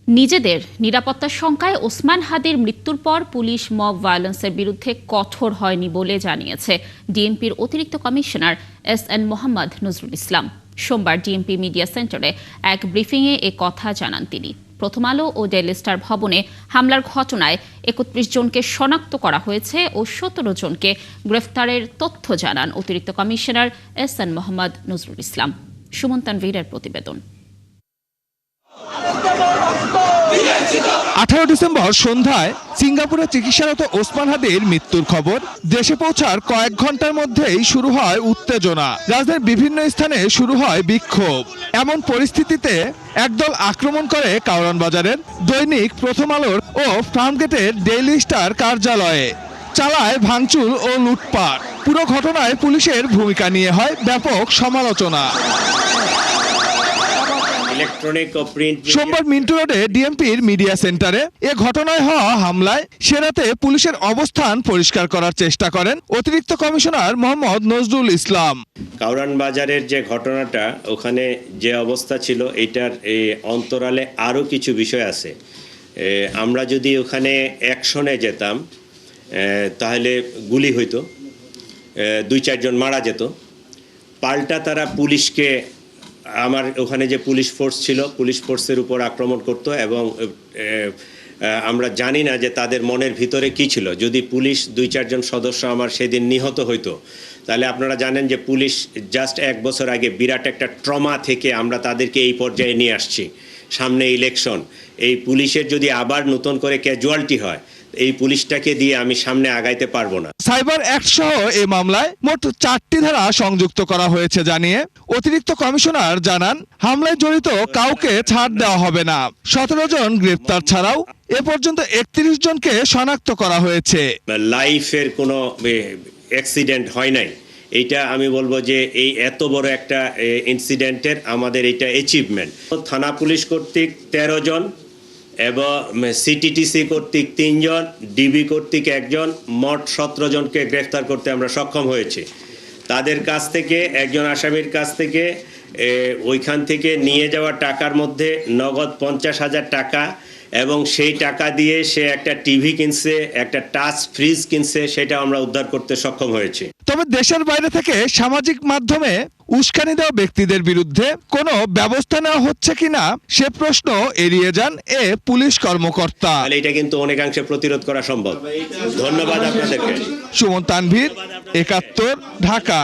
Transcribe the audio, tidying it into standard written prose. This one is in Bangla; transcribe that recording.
নিজেদের নিরাপত্তার শঙ্কায় ওসমান হাদির মৃত্যুর পর পুলিশ মব ভায়োলেন্সের বিরুদ্ধে কঠোর হয়নি বলে জানিয়েছে ডিএমপির অতিরিক্ত কমিশনার এস.এন. মোহাম্মদ নজরুল ইসলাম। সোমবার ডিএমপি মিডিয়া সেন্টারে এক ব্রিফিংয়ে এ কথা জানান তিনি। প্রথম আলো ও ডেইলি স্টার ভবনে হামলার ঘটনায় ৩১ জনকে শনাক্ত করা হয়েছে ও ১৭ জনকে গ্রেফতারের তথ্য জানান অতিরিক্ত কমিশনার এস.এন. মোহাম্মদ নজরুল ইসলাম। সুমন তানভীরের প্রতিবেদন। 18 ডিসেম্বর সন্ধ্যায় সিঙ্গাপুরে চিকিৎসারত ওসমান হাদির মৃত্যুর খবর দেশে পৌঁছার কয়েক ঘন্টার মধ্যেই শুরু হয় উত্তেজনা। রাজধানীর বিভিন্ন স্থানে শুরু হয় বিক্ষোভ। এমন পরিস্থিতিতে একদল আক্রমণ করে কারওয়ান বাজারের দৈনিক প্রথম আলোর ও ফার্মগেটের ডেইলি স্টার কার্যালয়ে, চালায় ভাঙচুর ও লুটপাট। পুরো ঘটনায় পুলিশের ভূমিকা নিয়ে হয় ব্যাপক সমালোচনা। সোমবার মিন্টু রোডে ডিএমপির মিডিয়া সেন্টারে এ ঘটনায় হওয়া হামলায় সেরাতে পুলিশের অবস্থান পরিষ্কার করার চেষ্টা করেন অতিরিক্ত কমিশনার মোহাম্মদ নজরুল ইসলাম। কারওয়ান বাজারের যে ঘটনাটা, ওখানে যে অবস্থা ছিল, এটার অন্তরালে আরও কিছু বিষয় আছে। আমরা যদি ওখানে অ্যাকশনে যেতাম তাহলে গুলি হইতো, 2-4 জন মারা যেত। পাল্টা তারা পুলিশকে, আমার ওখানে যে পুলিশ ফোর্স ছিল, পুলিশ ফোর্সের উপর আক্রমণ করতো এবং আমরা জানি না যে তাদের মনের ভিতরে কি ছিল। যদি পুলিশ 2-4 জন সদস্য আমার সেদিন নিহত হইতো, তাহলে আপনারা জানেন যে পুলিশ জাস্ট 1 বছর আগে বিরাট একটা ট্রমা থেকে আমরা তাদেরকে এই পর্যায়ে নিয়ে আসছি। সামনে ইলেকশন, এই পুলিশের যদি আবার নতুন করে ক্যাজুয়ালিটি হয়, এই পুলিশটাকে দিয়ে আমি সামনে আগাইতে পারবো না। সাইবার অ্যাক্ট সহ এই মামলায় মোট 4টি ধারা সংযুক্ত করা হয়েছে জানিয়ে অতিরিক্ত কমিশনার জানান, হামলায় জড়িত কাউকে ছাড় দেওয়া হবে না। 17 জন গ্রেফতার ছাড়াও এ পর্যন্ত 31 জনকে শনাক্ত করা হয়েছে। লাইফের কোনো অ্যাক্সিডেন্ট হয় নাই, এইটা আমি বলবো যে এই এত বড় একটা ইনসিডেন্টের আমাদের এটা অ্যাচিভমেন্ট। থানা পুলিশ কর্তৃক 13 জন এবং সিটিটিসি কর্তৃক 3 জন, ডিবি কর্তৃক 1 জন, মোট 17 জনকে গ্রেফতার করতে আমরা সক্ষম হয়েছি। তাদের কাছ থেকে, একজন আসামির কাছ থেকে ওইখান থেকে নিয়ে যাওয়া টাকার মধ্যে নগদ 50,000 টাকা এবং সেই টাকা দিয়ে সে একটা টিভি কিনছে, একটা টাচ ফ্রিজ কিনছে, সেটা আমরা উদ্ধার করতে সক্ষম হয়েছি। তবে দেশের বাইরে থেকে সামাজিক মাধ্যমে উস্কানি দেওয়া ব্যক্তিদের বিরুদ্ধে কোনো ব্যবস্থা নেওয়া হচ্ছে কিনা সে প্রশ্ন এড়িয়ে যান এ পুলিশ কর্মকর্তা। এটা কিন্তু অনেকাংশে প্রতিরোধ করা সম্ভব। ধন্যবাদ আপনাদেরকে। সুমন তানভীর, 71, ঢাকা।